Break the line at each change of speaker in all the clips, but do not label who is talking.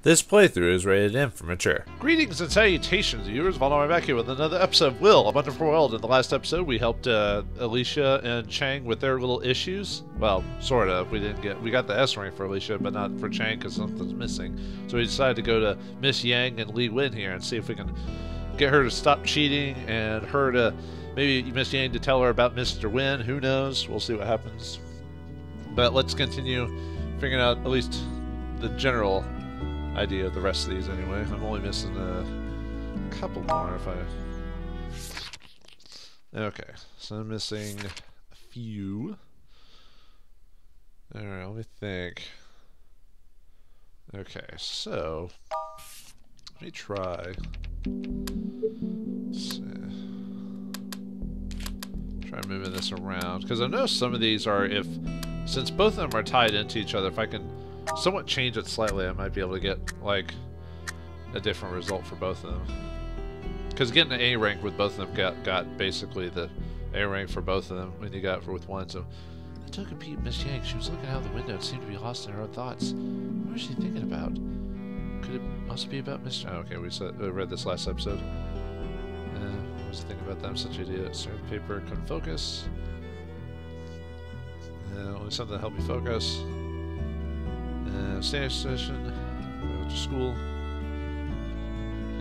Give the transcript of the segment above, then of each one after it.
This playthrough is rated M for mature.
Greetings and salutations, viewers. Vauldemare back here with another episode of Will, A Wonderful World. In the last episode, we helped Alicia and Chang with their little issues. Well, sort of. We got the S rank for Alicia, but not for Chang because something's missing. So we decided to go to Miss Yang and Li Wen here and see if we can get her to stop cheating and her to maybe Miss Yang to tell her about Mr. Wen. Who knows? We'll see what happens. But let's continue figuring out at least the general idea of the rest of these anyway. I'm only missing a couple more if I... Okay, so I'm missing a few. Alright, let me think. Okay, so... let me try... let's see. Try moving this around, because I know some of these are since both of them are tied into each other, if I can somewhat change it slightly, I might be able to get like a different result for both of them. Because getting an A rank with both of them got basically the A rank for both of them when you got with one. So I took a peek at Miss Yang. She was looking out the window and seemed to be lost in her own thoughts. What was she thinking about? Could it also be about Miss? Oh, okay, we read this last episode. What was the thing about them? Such an idiot. Certain paper couldn't focus. Only something to help you focus. Standing session. Go to school.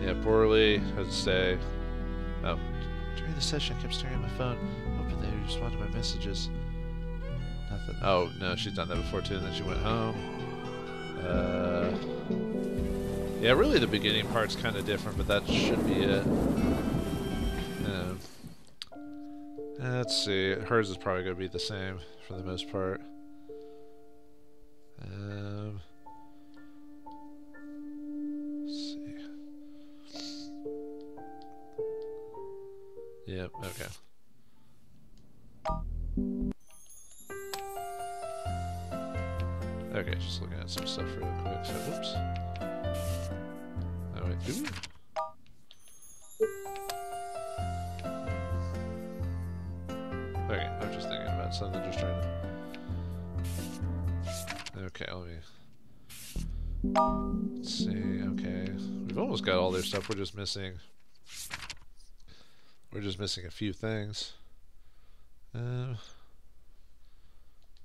Yeah, poorly. Had to stay. Oh. During the session, I kept staring at my phone, hoping they would respond to my messages. Nothing. Oh, no, she's done that before too, and then she went home. Yeah, really the beginning part's kind of different, but that should be it. Let's see. Hers is probably going to be the same for the most part. Let's see. Yep, okay. Okay, just looking at some stuff real quick. So, whoops. Oh, wait, do we? Okay, I'm just thinking about something, just trying to... Okay, let's see, okay. We've almost got all their stuff, we're just missing a few things.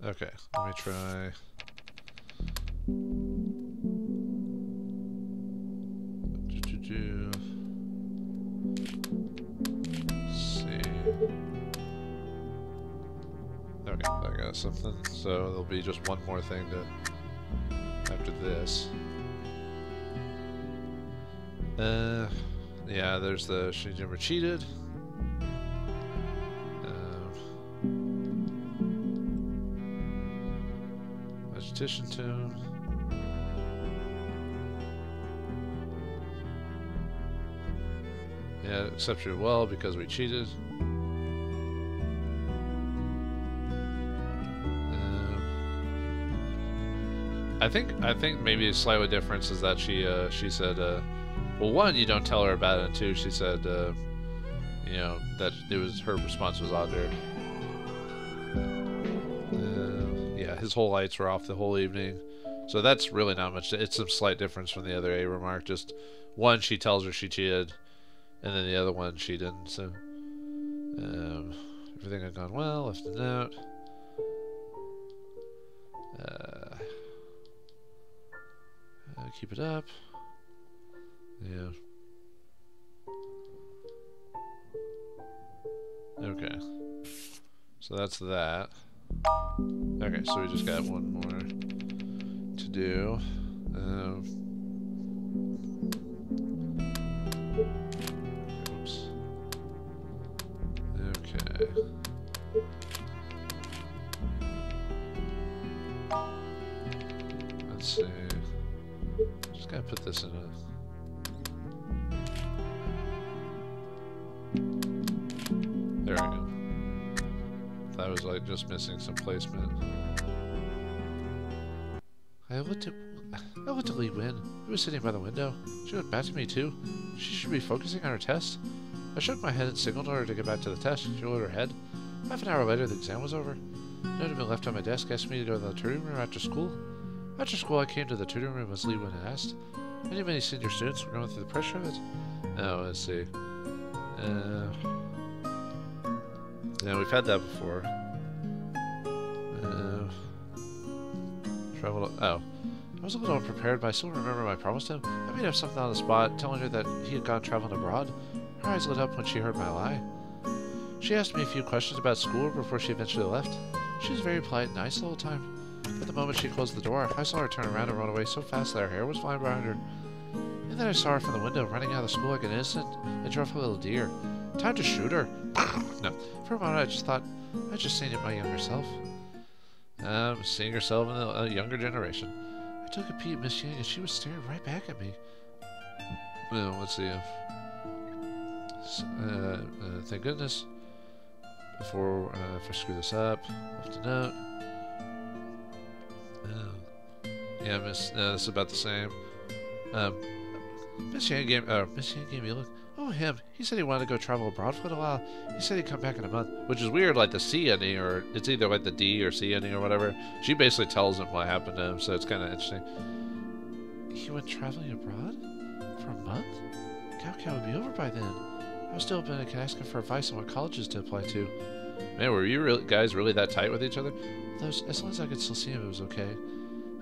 Okay, let me try... Okay, I got something, so there'll be just one more thing after this. Yeah, there's the she never cheated. Vegetation tune. Yeah, exceptionally well because we cheated. I think maybe a slightly difference is that she said, well, one, you don't tell her about it, and two, she said, you know, that it was her response was odd there. Yeah, his whole lights were off the whole evening, so that's really not much. It's some slight difference from the other A remark. Just one, she tells her she cheated, and then the other one she didn't. So everything had gone well. Left a note. Keep it up. Yeah. Okay. So that's that. Okay, so we just got one more to do. Oops. Okay. Let's see. Just gotta put this in a... There we go. That was like just missing some placement. I looked at Li Wen, who was sitting by the window. She looked back at me too. She should be focusing on her test. I shook my head and signaled to her to get back to the test. She rolled her head. Half an hour later, the exam was over. Note had been left on my desk, asking me to go to the tutoring room after school. After school, I came to the tutoring room as Li Wen had asked. Many senior students were going through the pressure of it. Oh, let's see. Yeah, we've had that before. Travel. Oh. I was a little unprepared, but I still remember I promised him. I made up something on the spot, telling her that he had gone traveling abroad. Her eyes lit up when she heard my lie. She asked me a few questions about school before she eventually left. She was very polite and nice the whole time. But the moment she closed the door, I saw her turn around and run away so fast that her hair was flying behind her. And then I saw her from the window, running out of school like an innocent and dreadful little deer. Time to shoot her. No. For a moment, I just thought I'd just seen it my younger self. Seeing herself in a younger generation. I took a peek at Miss Yang, and she was staring right back at me. Well, let's see. Thank goodness. Before if I screw this up, left a note. Yeah, Miss. This is about the same. Miss Yang gave me a look. Oh, him. He said he wanted to go travel abroad for a little while. He said he'd come back in a month, which is weird. Like the C ending, or it's either like the D or C ending or whatever. She basically tells him what happened to him, so it's kind of interesting. He went traveling abroad for a month. Gaokao would be over by then. I was still open and asking for advice on what colleges to apply to. Man, were you guys really that tight with each other? As long as I could still see him, it was okay.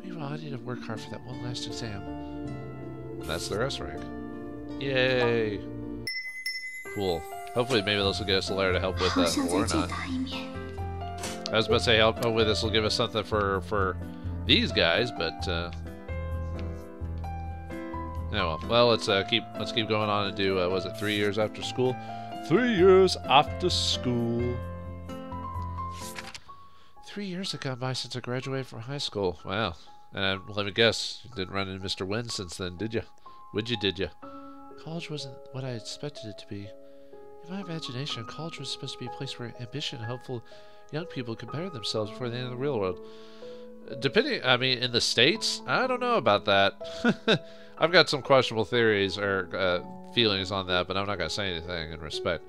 Meanwhile, I needed to work hard for that one last exam. And that's the S rank. Yay! Cool. Hopefully, maybe this will get us a letter to help with that, or not. I was about to say, hopefully this will give us something for these guys, but oh well, let's keep going on and do was it 3 years after school? 3 years after school. 3 years have gone by since I graduated from high school. Wow. And let me guess, you didn't run into Mr. Wynn since then, did you? Did you? College wasn't what I expected it to be. In my imagination, college was supposed to be a place where ambition and hopeful young people could better themselves before they enter the real world. In the States, I don't know about that. I've got some questionable theories or feelings on that, but I'm not going to say anything in respect.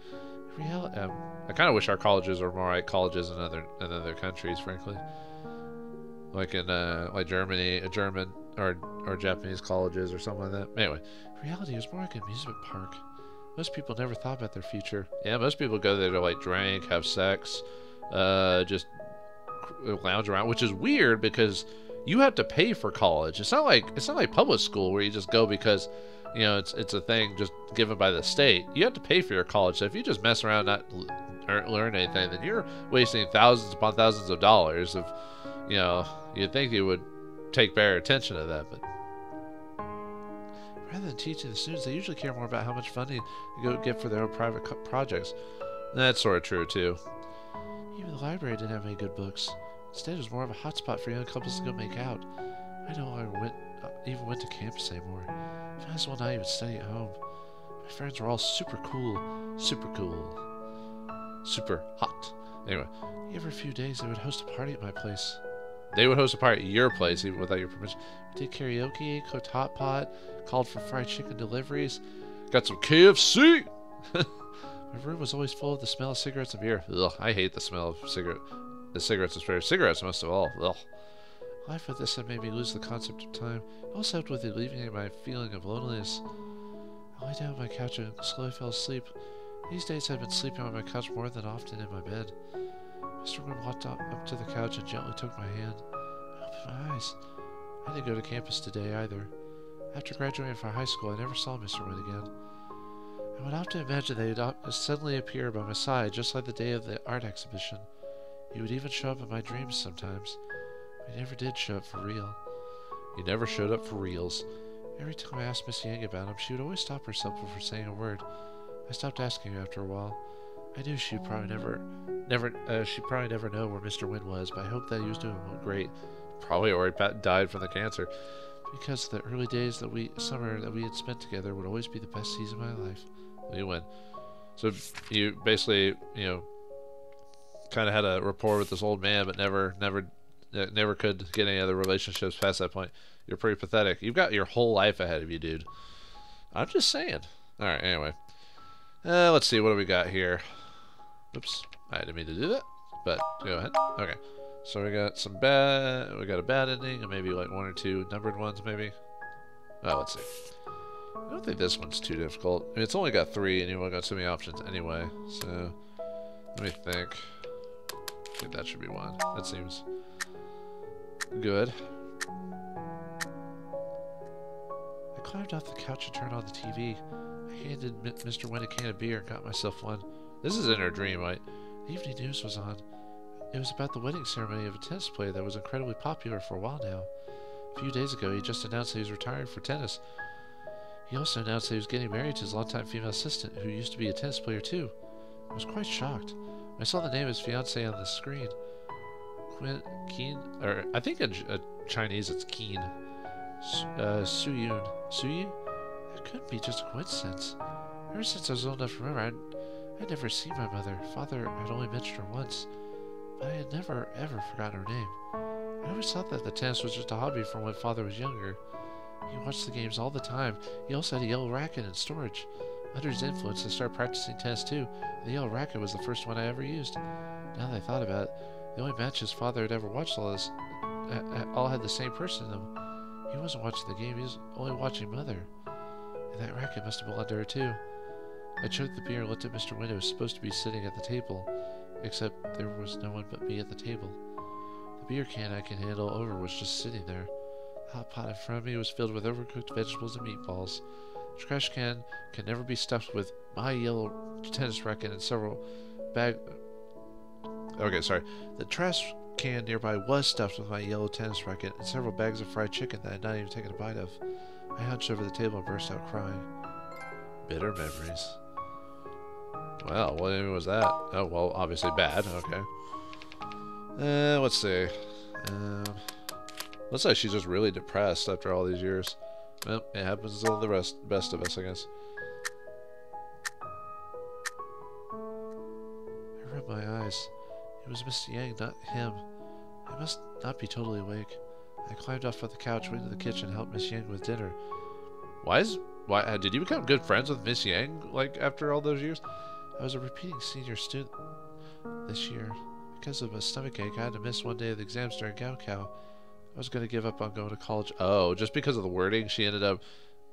I kind of wish our colleges were more like colleges in other countries, frankly. Like in like Germany, German or Japanese colleges or something like that. Anyway, reality is more like an amusement park. Most people never thought about their future. Yeah, most people go there to like drink, have sex, just lounge around, which is weird because you have to pay for college. It's not like public school where you just go because it's a thing just given by the state. You have to pay for your college. So if you just mess around not learn anything, then you're wasting thousands upon thousands of dollars. Of you'd think you would take better attention to that, but rather than teaching the students, they usually care more about how much funding they go get for their own private projects. That's sort of true too. Even the library didn't have any good books. Instead, it was more of a hotspot for young couples to go make out. I no longer even went to campus anymore. I might as well not even study at home. My friends were all super cool, super hot. Anyway, every few days they would host a party at my place. They would host a party at your place even without your permission. We did karaoke, cooked hot pot, called for fried chicken deliveries, got some KFC. My room was always full of the smell of cigarettes and beer. Ugh, I hate the smell of cigarettes, especially cigarettes most of all. Ugh. Life with this had made me lose the concept of time. It also helped with alleviating my feeling of loneliness. I lay down on my couch and slowly fell asleep. These days I've been sleeping on my couch more than often in my bed. Mr. Wynn walked up to the couch and gently took my hand. I opened my eyes. I didn't go to campus today either. After graduating from high school, I never saw Mr. Wynn again. I would often imagine that he'd suddenly appear by my side, just like the day of the art exhibition. He would even show up in my dreams sometimes. But he never did show up for real. He never showed up for reals. Every time I asked Miss Yang about him, she would always stop herself before saying a word. I stopped asking her after a while. I knew she'd probably never know where Mr. Wynn was, but I hoped that he was doing great. Probably already died from the cancer. Because the early days summer that we had spent together would always be the best season of my life. You win. So you basically, kind of had a rapport with this old man, but never could get any other relationships past that point. You're pretty pathetic. You've got your whole life ahead of you, dude. I'm just saying. All right. Anyway, let's see. What do we got here? Oops, I didn't mean to do that. But go ahead. Okay. So we got a bad ending, and maybe like one or two numbered ones, maybe. Oh, let's see. I don't think this one's too difficult. I mean, it's only got 3, and you've only got so many options anyway. So, let me think. I think that should be one. That seems good. I climbed off the couch and turned on the TV. I handed Mr. Wen a can of beer and got myself one. This is in her dream, right? The evening news was on. It was about the wedding ceremony of a tennis player that was incredibly popular for a while now. A few days ago, he just announced that he was retiring for tennis. He also announced that he was getting married to his longtime female assistant, who used to be a tennis player too. I was quite shocked. When I saw the name of his fiancée on the screen. Keen, or I think in Chinese it's Keen. Suyun. Suyu? That couldn't be just a coincidence. Ever since I was old enough to remember, I'd never seen my mother. Father had only mentioned her once, but I had never, ever forgotten her name. I always thought that the tennis was just a hobby from when Father was younger. He watched the games all the time. He also had a yellow racket in storage. Under his influence, I started practicing tennis too. The yellow racket was the first one I ever used. Now that I thought about it, the only matches Father had ever watched all had the same person in them. He wasn't watching the game, he was only watching Mother. And that racket must have belonged to her too. I choked the beer and looked at Mr. Wen, who was supposed to be sitting at the table, except there was no one but me at the table. The beer can I can handle over was just sitting there. The hot pot in front of me was filled with overcooked vegetables and meatballs. The trash can never be stuffed with my yellow tennis racket and several bag. Okay, sorry. The trash can nearby was stuffed with my yellow tennis racket and several bags of fried chicken that I had not even taken a bite of. I hunched over the table and burst out crying. Bitter memories. Well, what even was that? Oh, well, obviously bad. Okay. Let's see. Looks like she's just really depressed after all these years. Well, it happens to the best of us, I guess. I rubbed my eyes. It was Mr. Yang, not him. I must not be totally awake. I climbed off of the couch, went into the kitchen, and helped Miss Yang with dinner. Why did you become good friends with Miss Yang, like, after all those years? I was a repeating senior student this year. Because of a stomachache, I had to miss one day of the exams during Gaokao. I was going to give up on going to college. Oh, just because of the wording, she ended up,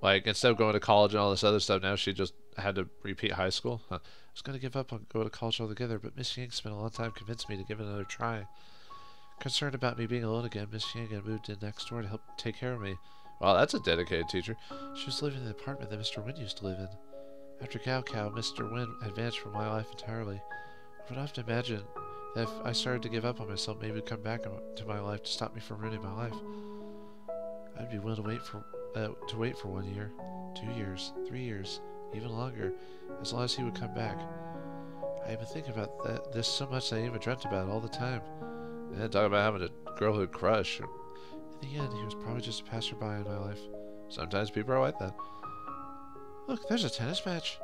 like, instead of going to college and all this other stuff, now she just had to repeat high school? Huh. I was going to give up on going to college altogether, but Miss Yang spent a long time convincing me to give it another try. Concerned about me being alone again, Miss Yang had moved in next door to help take care of me. Wow, that's a dedicated teacher. She was living in the apartment that Mr. Wen used to live in. After Gaokao, Mr. Wen had vanished from my life entirely. I would often imagine that if I started to give up on myself, maybe he'd come back to my life to stop me from ruining my life. I'd be willing to wait for 1 year, 2 years, 3 years, even longer, as long as he would come back. I had been thinking about this so much that I even dreamt about it all the time. And then talking about having a girlhood crush. In the end, he was probably just a passerby in my life. Sometimes people are like that. Look, there's a tennis match.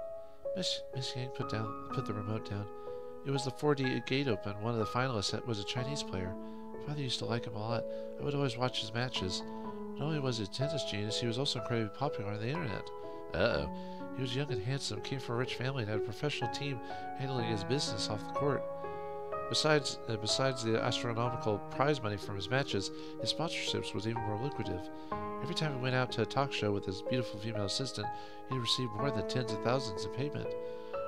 Miss Yang put the remote down. It was the 4D Gate Open. One of the finalists was a Chinese player. Father used to like him a lot. I would always watch his matches. Not only was he a tennis genius, he was also incredibly popular on the internet. Uh-oh. He was young and handsome, came from a rich family, and had a professional team handling his business off the court. Besides the astronomical prize money from his matches, his sponsorships was even more lucrative. Every time he went out to a talk show with his beautiful female assistant, he received more than tens of thousands in payment.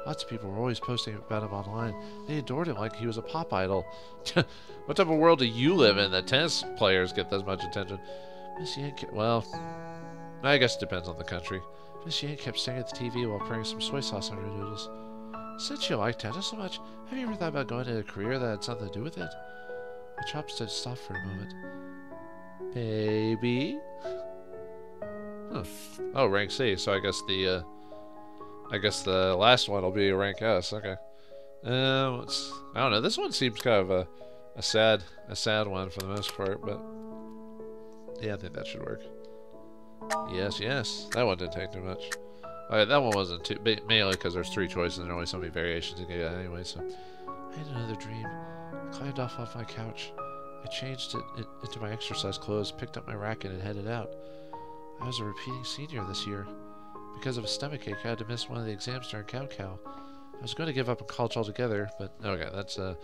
Lots of people were always posting about him online. They adored him like he was a pop idol. What type of world do you live in that tennis players get this much attention? Miss Yang, well, I guess it depends on the country. Miss Yang kept staring at the TV while pouring some soy sauce on her noodles. Since you like tennis so much, have you ever thought about going into a career that had something to do with it? My chopstick stopped for a moment. Baby? Huh. Oh, rank C, so I guess the last one will be a rank S, okay. I don't know, this one seems kind of a sad one for the most part, but yeah, I think that should work. Yes, that one didn't take too much. Alright, that one wasn't too, mainly because there's 3 choices and there are only so many variations you can get anyway, so. I had another dream. I climbed off my couch. I changed it into my exercise clothes, picked up my racket, and headed out. I was a repeating senior this year. Because of a stomachache, I had to miss one of the exams during Gaokao. I was going to give up on college altogether, but okay, that's sorry.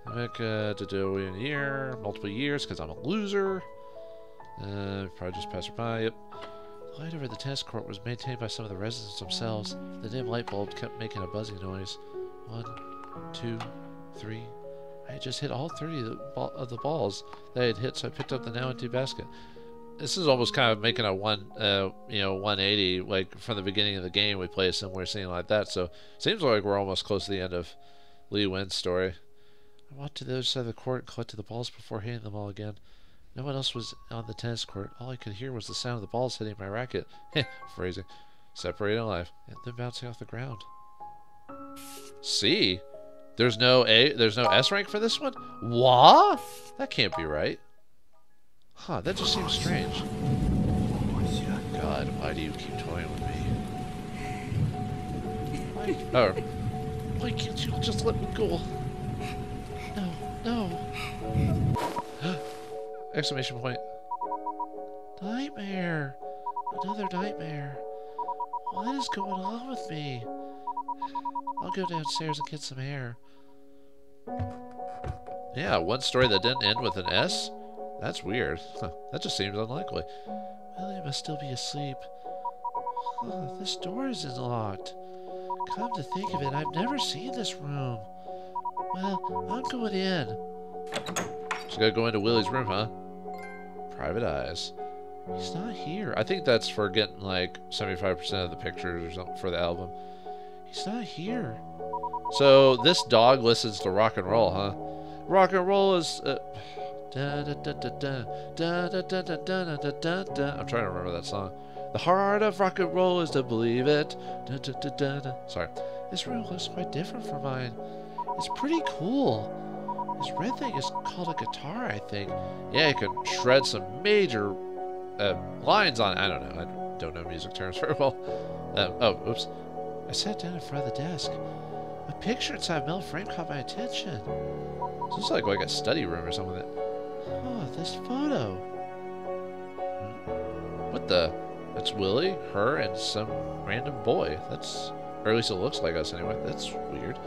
Like, in a year, multiple years, because I'm a loser. Probably just passed by. Yep. The light over the tennis court was maintained by some of the residents themselves. The dim light bulb kept making a buzzing noise. 1, 2, 3. I had just hit all 30 of the balls that I had hit, so I picked up the now empty basket. This is almost kind of making a 180, like from the beginning of the game. We play a similar scene like that, so seems like we're almost close to the end of Li Wen's story. I walked to the other side of the court and collected the balls before hitting them all again. No one else was on the tennis court. All I could hear was the sound of the balls hitting my racket. Phrasing. Separated alive, and then bouncing off the ground. C? There's no S rank for this one? What? That can't be right. Huh, that just seems strange. God, why do you keep toying with me? Why can't you just let me go? No. Exclamation point. Nightmare. Another nightmare. What is going on with me? I'll go downstairs and get some air. Yeah, one story that didn't end with an S? That's weird. Huh, that just seems unlikely. Well, he must still be asleep. This door isn't locked. Come to think of it, I've never seen this room. Well, I'm going in. Just gotta go into Willie's room, huh? Private eyes. He's not here. I think that's for getting like 75% of the pictures or something for the album. He's not here. So this dog listens to rock and roll, huh? Rock and roll is... I'm trying to remember that song. The heart of rock and roll is to believe it. Sorry. This room looks quite different from mine. It's pretty cool. This red thing is called a guitar, I think. Yeah, it can shred some major lines on it. I don't know. I don't know music terms very well. Oh, oops. I sat down in front of the desk. A picture inside a metal frame caught my attention. This looks like a study room or something. Oh, this photo. What the? That's Willie, her, and some random boy. That's, or at least it looks like us anyway. That's weird.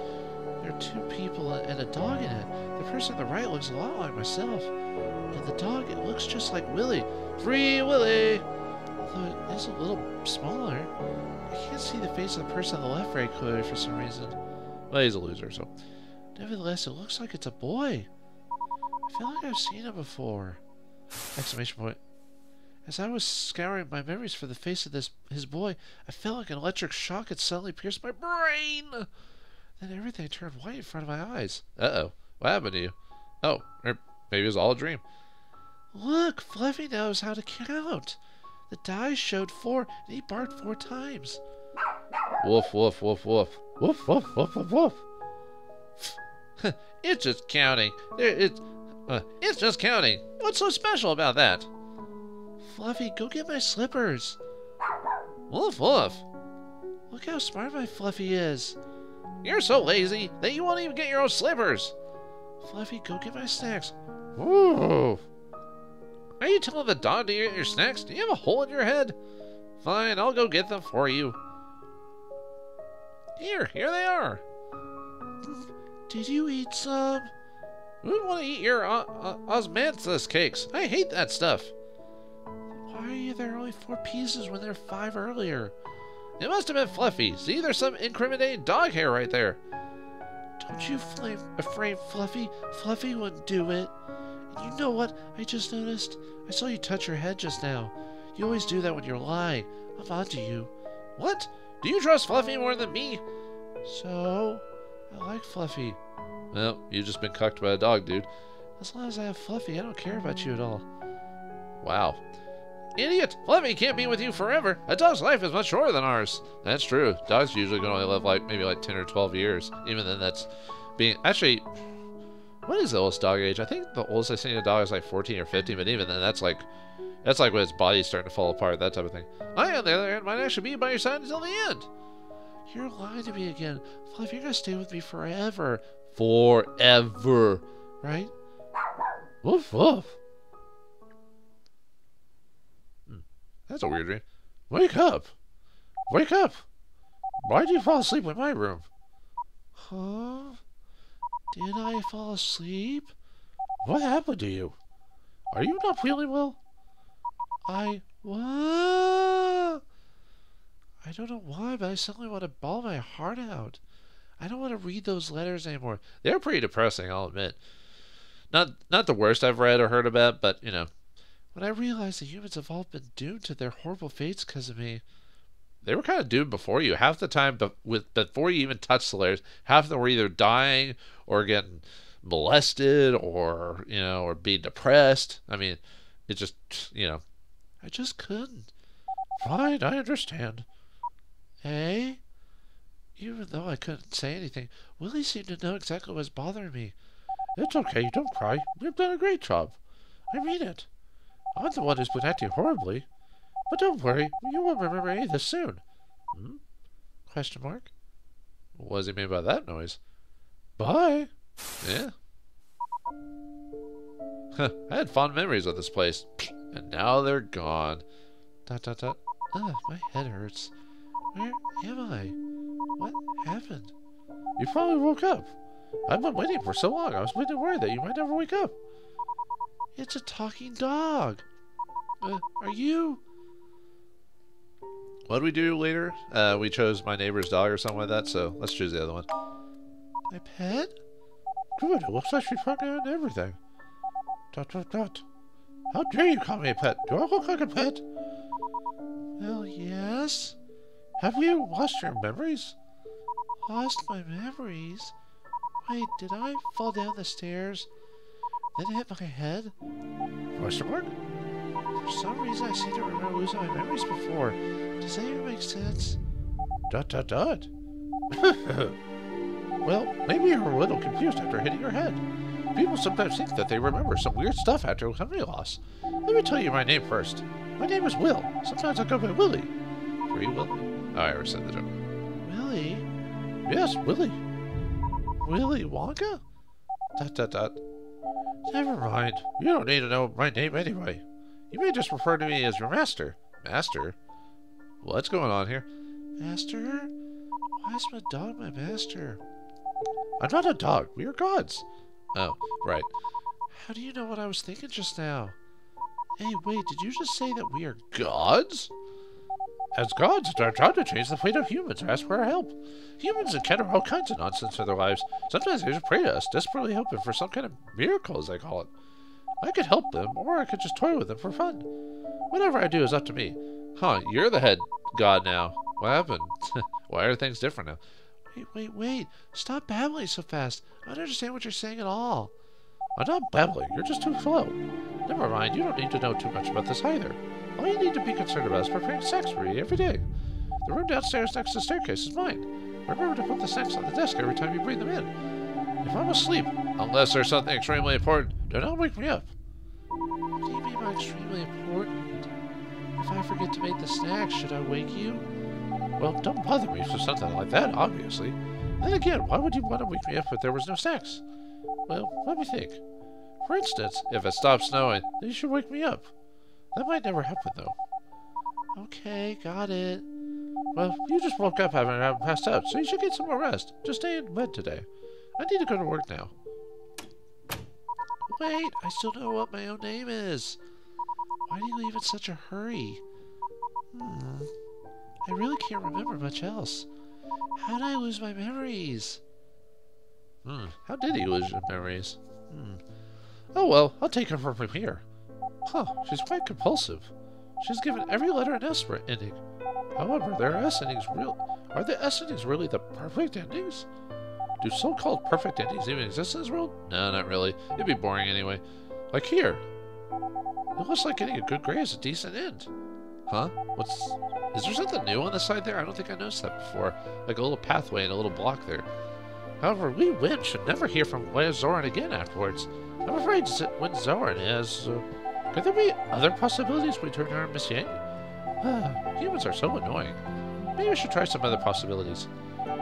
There are 2 people and a dog in it. The person on the right looks a lot like myself. And the dog, it looks just like Willie. Free Willie! Although it is a little smaller. I can't see the face of the person on the left very clearly for some reason. Well, he's a loser, so. Nevertheless, it looks like it's a boy. I feel like I've seen it before. Exclamation point. As I was scouring my memories for the face of his boy, I felt like an electric shock had suddenly pierced my brain. Then everything turned white in front of my eyes. Uh-oh. What happened to you? Oh, or maybe it was all a dream. Look, Fluffy knows how to count. The die showed 4, and he barked 4 times. Woof, woof, woof, woof. Woof, woof, woof, woof, woof. It's just counting. It's just counting. What's so special about that? Fluffy, go get my slippers. Woof, woof. Look how smart my Fluffy is. You're so lazy that you won't even get your own slippers. Fluffy, go get my snacks. Ooh. Are you telling the dog to get your snacks? Do you have a hole in your head? Fine, I'll go get them for you. Here they are. Did you eat some? Who would want to eat your osmanthus cakes? I hate that stuff. Why are there only 4 pieces when there were 5 earlier? It must have been Fluffy. See, there's some incriminating dog hair right there. Don't you afraid Fluffy? Fluffy wouldn't do it. And you know what I just noticed? I saw you touch your head just now. You always do that when you're lying. I'm onto you. What? Do you trust Fluffy more than me? So, I like Fluffy. Well, you've just been cucked by a dog, dude. As long as I have Fluffy, I don't care about you at all. Wow. Idiot! Fluffy can't be with you forever. A dog's life is much shorter than ours. That's true. Dogs usually can only live maybe 10 or 12 years. Even then, that's being... Actually, what is the oldest dog age? I think the oldest I've seen a dog is like 14 or 15, but even then, that's like when its body's starting to fall apart, that type of thing. I, on the other hand, might actually be by your side until the end. You're lying to me again. Fluffy, you're gonna stay with me forever. Forever. Right? Woof, woof. That's a weird dream. Wake up! Wake up! Why did you fall asleep in my room? Huh? Did I fall asleep? What happened to you? Are you not feeling well? What? I don't know why, but I suddenly want to bawl my heart out. I don't want to read those letters anymore. They're pretty depressing, I'll admit. Not the worst I've read or heard about, but, you know. When I realized the humans have all been doomed to their horrible fates because of me. They were kind of doomed before you. Half the time, before you even touched the letters, half of them were either dying or getting molested or, you know, or being depressed. I mean, it just, you know, I just couldn't. Fine, I understand. Eh? Even though I couldn't say anything, Willie seemed to know exactly what was bothering me. It's okay, don't cry. You've done a great job. I mean it. I'm the one who's been acting horribly. But don't worry, you won't remember any of this soon. Hmm? Question mark? What does he mean by that noise? Bye. Yeah. I had fond memories of this place, and now they're gone. ... Ugh, my head hurts. Where am I? What happened? You probably woke up. I've been waiting for so long. I was waiting to worry that you might never wake up. It's a talking dog. Are you? What did we do later? We chose my neighbor's dog or something like that, so let's choose the other one. My pet? Good, it looks like she's pregnant and everything. ... How dare you call me a pet? Do I look like a pet? Well, yes. Have you lost your memories? Lost my memories? Wait, did I fall down the stairs, then hit my head? Question mark? For some reason I seem to remember losing my memories before. Does that even make sense? ... Well, maybe you're a little confused after hitting your head. People sometimes think that they remember some weird stuff after a memory loss. Let me tell you my name first. My name is Will. Sometimes I go by Willie. Free Willie? Oh, I already said the joke. Willie? Yes, Willie. Willy Wonka? ... Never mind. You don't need to know my name anyway. You may just refer to me as your master. Master? What's going on here? Master? Why is my dog my master? I'm not a dog. We are gods. Oh, right. How do you know what I was thinking just now? Hey, wait, did you just say that we are gods? As gods, it's our job to change the fate of humans or ask for our help. Humans encounter all kinds of nonsense in their lives. Sometimes they just pray to us, desperately hoping for some kind of miracle, as I call it. I could help them, or I could just toy with them for fun. Whatever I do is up to me. Huh, you're the head god now. What happened? Why are things different now? Wait. Stop babbling so fast. I don't understand what you're saying at all. I'm not babbling. You're just too slow. Never mind. You don't need to know too much about this either. All you need to be concerned about is preparing snacks for you every day. The room downstairs next to the staircase is mine. Remember to put the snacks on the desk every time you bring them in. If I'm asleep, unless there's something extremely important, do not wake me up. What do you mean by extremely important? If I forget to make the snacks, should I wake you? Well, don't bother me for something like that, obviously. Then again, why would you want to wake me up if there was no snacks? Well, let me think. For instance, if it stops snowing, then you should wake me up. That might never happen, though. Okay, got it. Well, you just woke up having passed out, so you should get some more rest. Just stay in bed today. I need to go to work now. Wait, I still don't know what my own name is. Why do you leave in such a hurry? I really can't remember much else. How did I lose my memories? How did he lose his memories? Oh well, I'll take her from here. Huh, she's quite compulsive. She's given every letter an S ending. However, are the S endings really the perfect endings? Do so-called perfect endings even exist in this world? No, not really. It'd be boring anyway. Like here. It looks like getting a good grade is a decent end. Huh? Is there something new on the side there? I don't think I noticed that before. Like a little pathway and a little block there. However, we Win should never hear from Zoran again afterwards. I'm afraid when Zoran is... could there be other possibilities we turn her and Miss Yang? Humans are so annoying. Maybe I should try some other possibilities.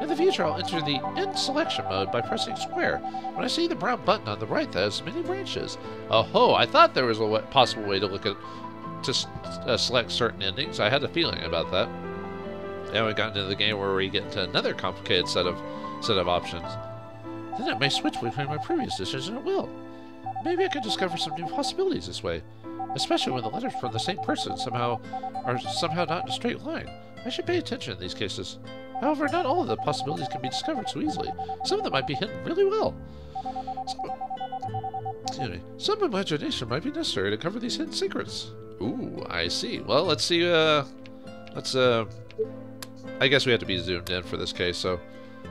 In the future, I'll enter the end selection mode by pressing square. When I see the brown button on the right that has many branches. Oh, I thought there was a possible way to select certain endings. I had a feeling about that. Now we got into the game where we get into another complicated set of options. Then I may switch between my previous decisions and it will. Maybe I could discover some new possibilities this way. Especially when the letters from the same person are somehow not in a straight line. I should pay attention in these cases. However, not all of the possibilities can be discovered so easily. Some of them might be hidden really well. Some imagination might be necessary to cover these hidden secrets. Ooh, I see. Well, let's see, I guess we have to be zoomed in for this case, so... I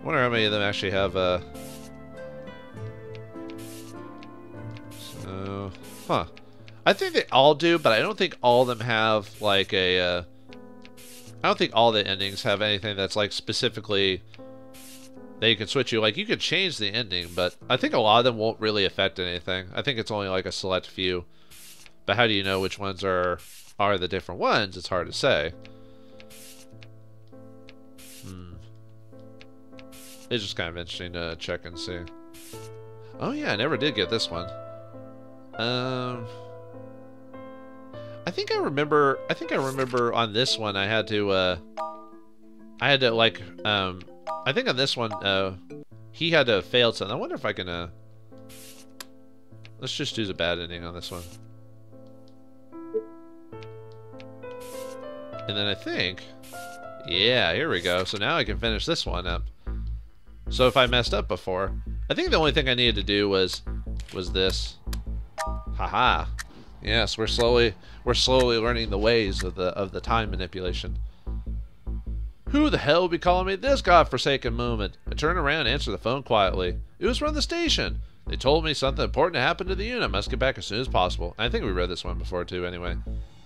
wonder how many of them actually have, huh. I think they all do, but I don't think all of them have, like, I don't think all the endings have anything that's, like, specifically... They can switch you. Like, you can change the ending, but I think a lot of them won't really affect anything. I think it's only, like, a select few. But how do you know which ones are the different ones? It's hard to say. It's just kind of interesting to check and see. Oh, yeah, I never did get this one. I think I remember on this one I had to, like, I think on this one, he had to fail something. I wonder if I can, let's just do the bad ending on this one. And then I think, yeah, here we go. So now I can finish this one up. So if I messed up before, I think the only thing I needed to do was this. Haha. Yes, we're slowly learning the ways of the time manipulation. Who the hell will be calling me at this godforsaken moment? I turned around and answered the phone quietly. It was from the station. They told me something important happened to the unit. I must get back as soon as possible. I think we read this one before too, anyway.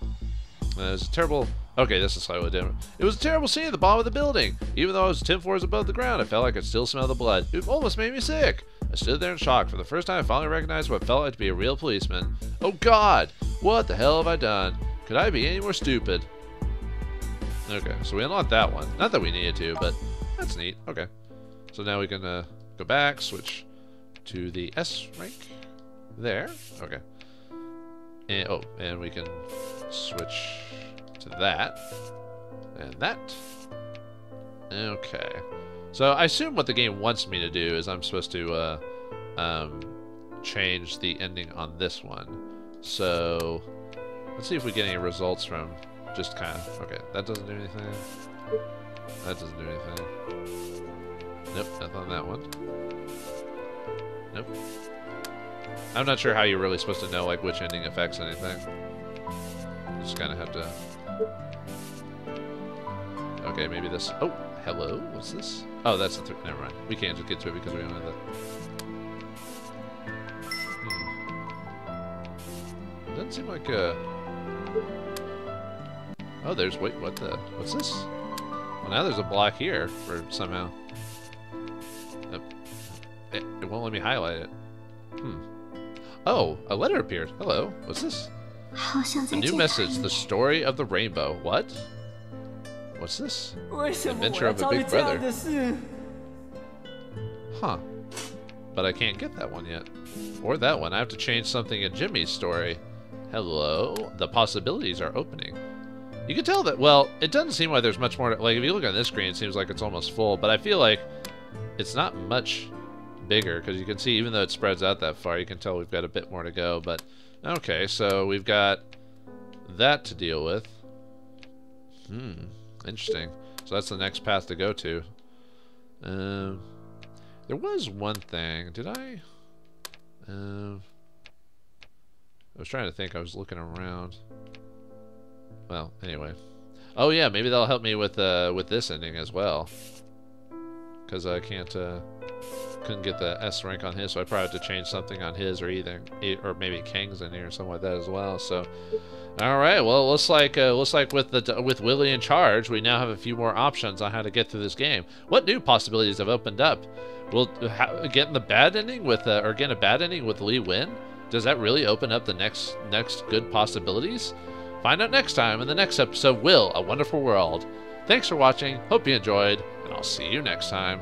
It was a terrible... Okay, this is slightly different. It was a terrible scene at the bottom of the building. Even though I was 10 floors above the ground, I felt like I could still smell the blood. It almost made me sick. I stood there in shock. For the first time, I finally recognized what felt like to be a real policeman. Oh God! What the hell have I done? Could I be any more stupid? Okay, so we unlocked that one. Not that we needed to, but that's neat. Okay. So now we can go back, switch to the S rank. There. Okay. And, oh, and we can switch to that. And that. Okay. So I assume what the game wants me to do is I'm supposed to change the ending on this one. So let's see if we get any results from just kind of... Okay, that doesn't do anything. That doesn't do anything. Nope, nothing on that one. Nope. I'm not sure how you're really supposed to know like which ending affects anything. You just kind of have to... Okay, maybe this... Oh, hello? What's this? Oh, that's the... Never mind. We can't just get to it because we don't have the... It doesn't seem like a... Oh, there's... Wait, what the... What's this? Well, now there's a block here for somehow... Nope. It won't let me highlight it. Oh, a letter appeared. Hello. What's this? A new message. The story of the rainbow. What? What's this? Adventure of a big brother. Huh. But I can't get that one yet. Or that one. I have to change something in Jimmy's story. Hello. The possibilities are opening. You can tell that, well, it doesn't seem like there's much more. Like, if you look on this screen, it seems like it's almost full. But I feel like it's not much bigger, because you can see, even though it spreads out that far, you can tell we've got a bit more to go. But, okay, so we've got that to deal with. Interesting. So that's the next path to go to. There was one thing. Did I was trying to think. I was looking around. Well, anyway. Oh yeah, maybe that'll help me with this ending as well. Because I couldn't get the S rank on his, so I probably have to change something on his, or or maybe Kang's in here or something like that as well. So, all right. Well, looks like with Willie in charge, we now have a few more options on how to get through this game. What new possibilities have opened up? Will getting the bad ending with or getting a bad ending with Lee win? Does that really open up the next good possibilities? Find out next time in the next episode of Will, A Wonderful World. Thanks for watching. Hope you enjoyed, and I'll see you next time.